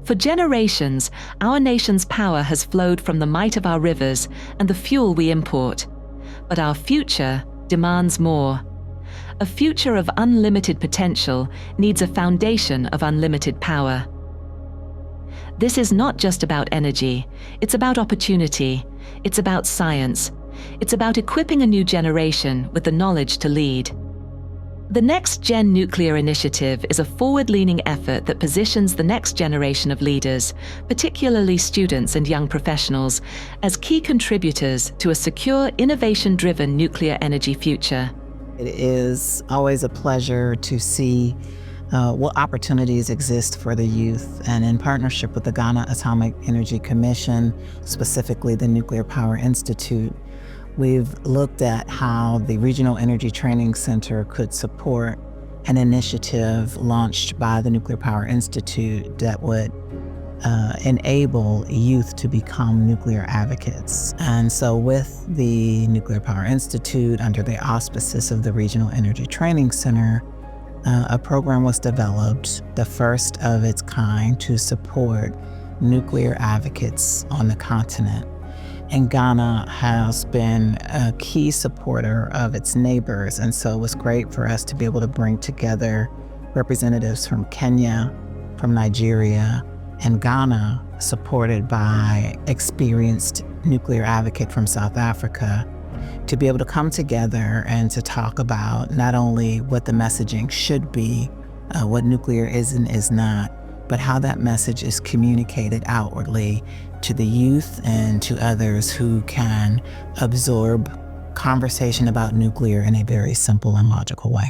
For generations, our nation's power has flowed from the might of our rivers and the fuel we import. But our future demands more. A future of unlimited potential needs a foundation of unlimited power. This is not just about energy, it's about opportunity, it's about science, it's about equipping a new generation with the knowledge to lead. The Nextgen Nuclear Initiative is a forward-leaning effort that positions the next generation of leaders, particularly students and young professionals, as key contributors to a secure, innovation-driven nuclear energy future. It is always a pleasure to see what opportunities exist for the youth, and in partnership with the Ghana Atomic Energy Commission, specifically the Nuclear Power Institute, we've looked at how the Regional Energy Training Center could support an initiative launched by the Nuclear Power Institute that would enable youth to become nuclear advocates. And so with the Nuclear Power Institute, under the auspices of the Regional Energy Training Center, a program was developed, the first of its kind, to support nuclear advocates on the continent. And Ghana has been a key supporter of its neighbors, and so it was great for us to be able to bring together representatives from Kenya, from Nigeria, and Ghana, supported by experienced nuclear advocate from South Africa, to be able to come together and to talk about not only what the messaging should be, what nuclear is and is not, but how that message is communicated outwardly to the youth and to others who can absorb conversation about nuclear in a very simple and logical way.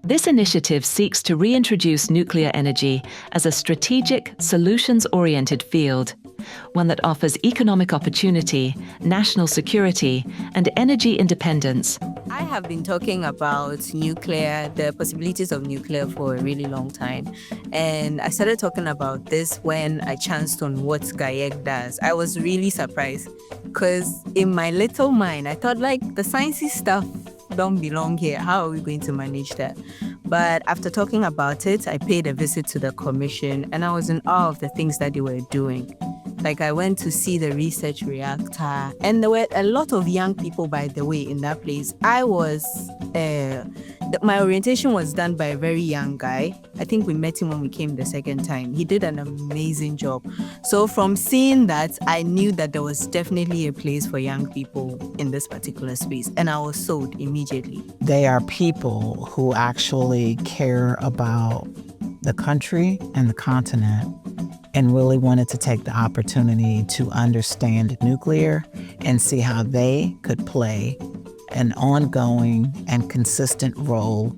This initiative seeks to reintroduce nuclear energy as a strategic, solutions-oriented field, one that offers economic opportunity, national security, and energy independence. I have been talking about nuclear, the possibilities of nuclear, for a really long time. And I started talking about this when I chanced on what GAIEC does. I was really surprised because in my little mind, I thought like the sciencey stuff don't belong here. How are we going to manage that? But after talking about it, I paid a visit to the commission and I was in awe of the things that they were doing. Like I went to see the research reactor, and there were a lot of young people, by the way, in that place. My orientation was done by a very young guy. I think we met him when we came the second time. He did an amazing job. So from seeing that, I knew that there was definitely a place for young people in this particular space, and I was sold immediately. They are people who actually care about the country and the continent, and really wanted to take the opportunity to understand nuclear and see how they could play an ongoing and consistent role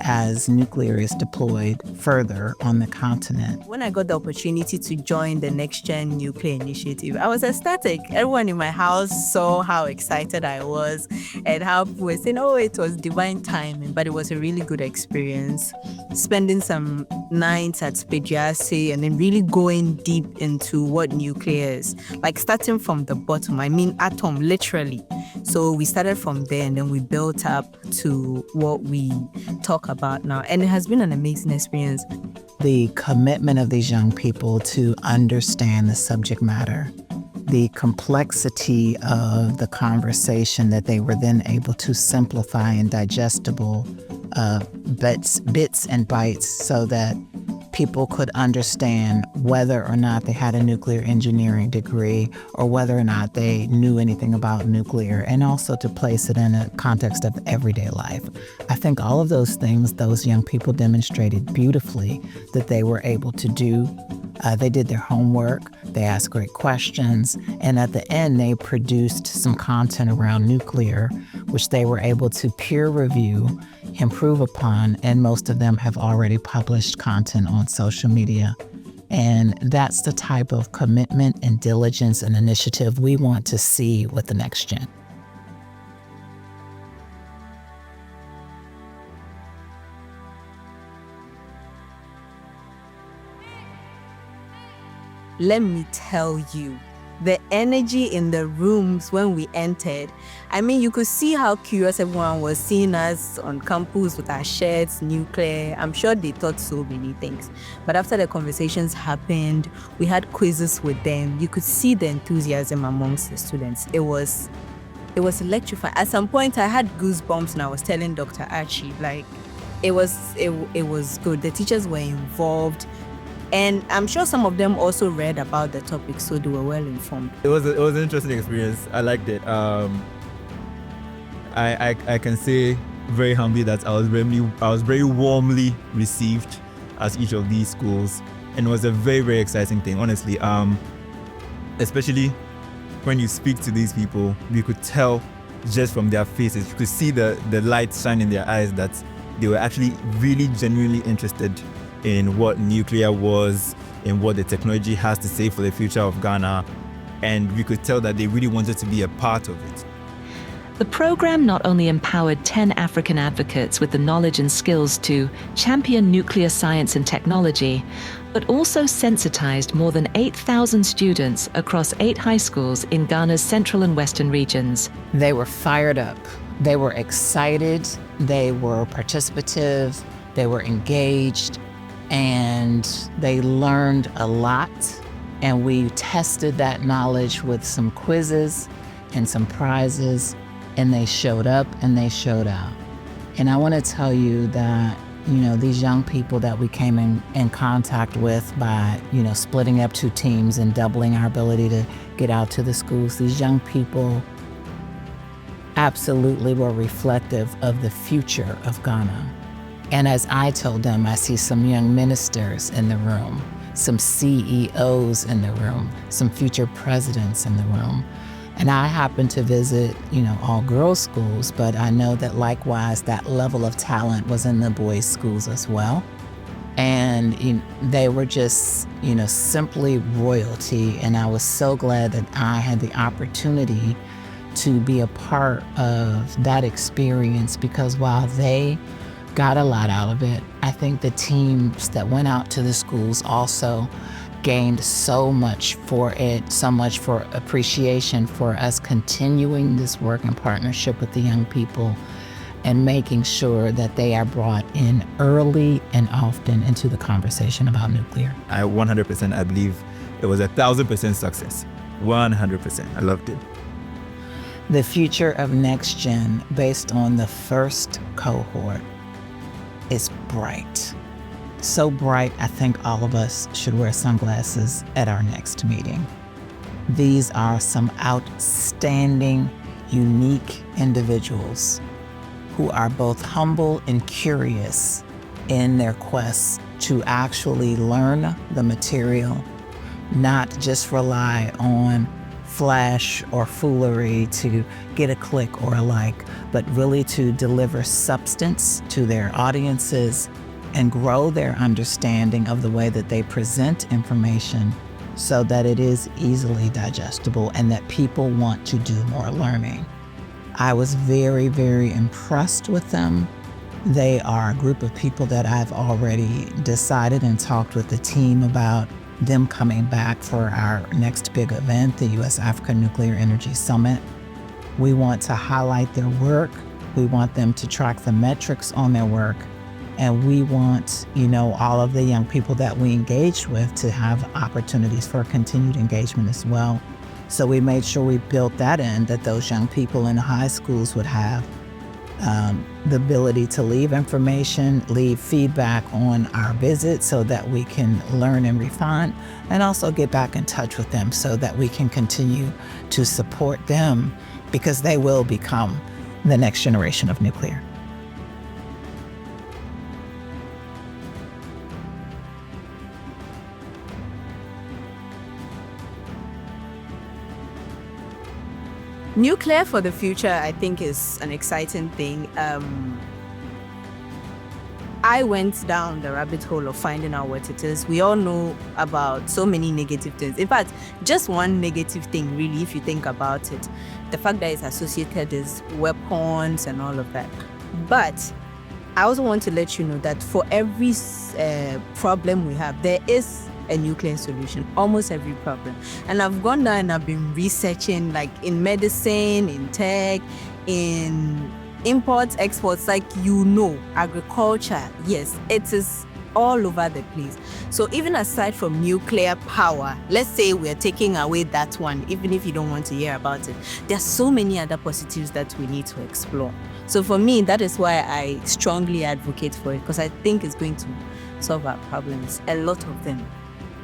as nuclear is deployed further on the continent. When I got the opportunity to join the Nextgen Nuclear Initiative, I was ecstatic. Everyone in my house saw how excited I was and how people were saying, oh, it was divine timing, but it was a really good experience. Spending some nights at Spediase and then really going deep into what nuclear is. Like starting from the bottom, I mean atom, literally. So we started from there and then we built up to what we talk about now. And it has been an amazing experience. The commitment of these young people to understand the subject matter, the complexity of the conversation that they were then able to simplify in digestible bits and bytes so that people could understand whether or not they had a nuclear engineering degree or whether or not they knew anything about nuclear, and also to place it in a context of everyday life. I think all of those things those young people demonstrated beautifully that they were able to do. They did their homework, they asked great questions, and at the end they produced some content around nuclear, which they were able to peer review, improve upon, and most of them have already published content on social media. And that's the type of commitment and diligence and initiative we want to see with the Nextgen. Let me tell you, the energy in the rooms when we entered. I mean, you could see how curious everyone was seeing us on campus with our shirts, nuclear. I'm sure they thought so many things. But after the conversations happened, we had quizzes with them. You could see the enthusiasm amongst the students. It was electrifying. At some point, I had goosebumps and I was telling Dr. Archie, like, it was good. The teachers were involved. And I'm sure some of them also read about the topic, so they were well informed. It was an interesting experience. I liked it. I can say very humbly that I was very warmly received at each of these schools, and it was a very, very exciting thing, honestly. Especially when you speak to these people, you could tell just from their faces, you could see the light shine in their eyes that they were actually really genuinely interested in what nuclear was, in what the technology has to say for the future of Ghana, and we could tell that they really wanted to be a part of it. The program not only empowered 10 African advocates with the knowledge and skills to champion nuclear science and technology, but also sensitized more than 8,000 students across 8 high schools in Ghana's central and western regions. They were fired up. They were excited. They were participative. They were engaged. And they learned a lot, and we tested that knowledge with some quizzes and some prizes, and they showed up and they showed out. And I want to tell you that, these young people that we came in contact with by, splitting up 2 teams and doubling our ability to get out to the schools, these young people absolutely were reflective of the future of Ghana. And as I told them, I see some young ministers in the room, some CEOs in the room, some future presidents in the room. And I happen to visit, all girls schools, but I know that likewise that level of talent was in the boys' schools as well. And they were just, simply royalty. And I was so glad that I had the opportunity to be a part of that experience, because while they got a lot out of it, I think the teams that went out to the schools also gained so much for it, so much for appreciation for us continuing this work in partnership with the young people and making sure that they are brought in early and often into the conversation about nuclear. I believe it was 1,000% success. 100%. I loved it. The future of Nextgen, based on the first cohort, is bright. So bright, I think all of us should wear sunglasses at our next meeting. These are some outstanding, unique individuals who are both humble and curious in their quest to actually learn the material, not just rely on flash or foolery to get a click or a like, but really to deliver substance to their audiences and grow their understanding of the way that they present information so that it is easily digestible and that people want to do more learning. I was very, very impressed with them. They are a group of people that I've already decided and talked with the team about them coming back for our next big event, the U.S. Africa Nuclear Energy Summit. We want to highlight their work. We want them to track the metrics on their work. And we want, all of the young people that we engaged with to have opportunities for continued engagement as well. So we made sure we built that in, that those young people in the high schools would have the ability to leave information, leave feedback on our visit so that we can learn and refine, and also get back in touch with them so that we can continue to support them, because they will become the next generation of nuclear. Nuclear for the future, I think, is an exciting thing. I went down the rabbit hole of finding out what it is. We all know about so many negative things. In fact, just one negative thing, really, if you think about it, the fact that it's associated is weapons and all of that. But I also want to let you know that for every problem we have, there is a nuclear solution, almost every problem. And I've gone down and I've been researching, like in medicine, in tech, in imports, exports, like agriculture. Yes, it is all over the place. So even aside from nuclear power, let's say we're taking away that one, even if you don't want to hear about it, there are so many other positives that we need to explore. So for me, that is why I strongly advocate for it, because I think it's going to solve our problems, a lot of them.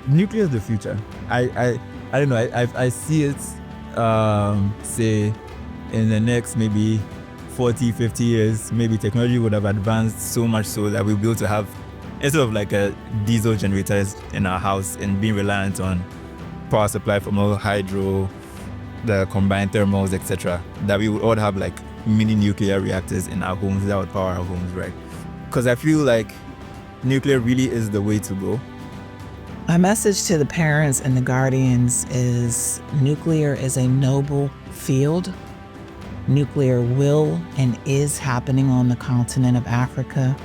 Nuclear is the future. I don't know. I see it, say, in the next maybe 40, 50 years, maybe technology would have advanced so much so that we'll be able to have, instead of like a diesel generators in our house and being reliant on power supply from all hydro, the combined thermals, etc., that we would all have like mini nuclear reactors in our homes that would power our homes, right? Because I feel like nuclear really is the way to go. My message to the parents and the guardians is nuclear is a noble field. Nuclear will and is happening on the continent of Africa.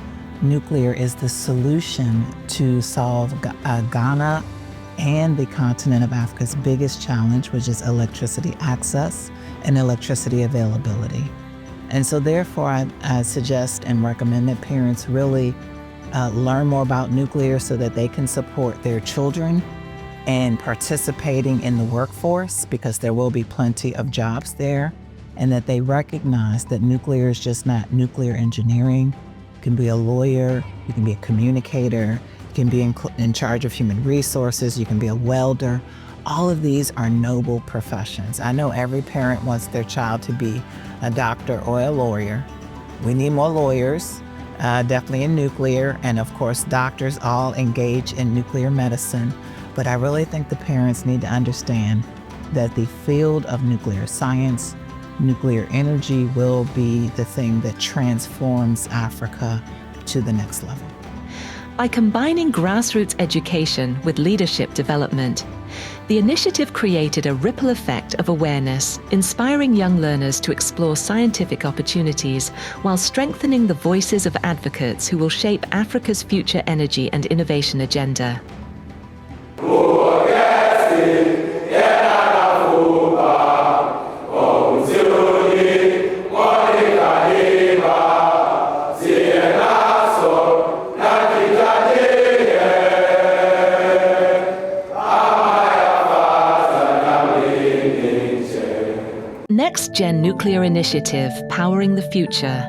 Nuclear is the solution to solve Ghana and the continent of Africa's biggest challenge, which is electricity access and electricity availability. And so therefore, I suggest and recommend that parents really learn more about nuclear so that they can support their children in participating in the workforce, because there will be plenty of jobs there, and that they recognize that nuclear is just not nuclear engineering. You can be a lawyer, you can be a communicator, you can be in charge of human resources, you can be a welder. All of these are noble professions. I know every parent wants their child to be a doctor or a lawyer. We need more lawyers, definitely in nuclear, and of course doctors all engage in nuclear medicine. But I really think the parents need to understand that the field of nuclear science, nuclear energy will be the thing that transforms Africa to the next level. By combining grassroots education with leadership development, the initiative created a ripple effect of awareness, inspiring young learners to explore scientific opportunities while strengthening the voices of advocates who will shape Africa's future energy and innovation agenda. Nextgen Nuclear Initiative, powering the future.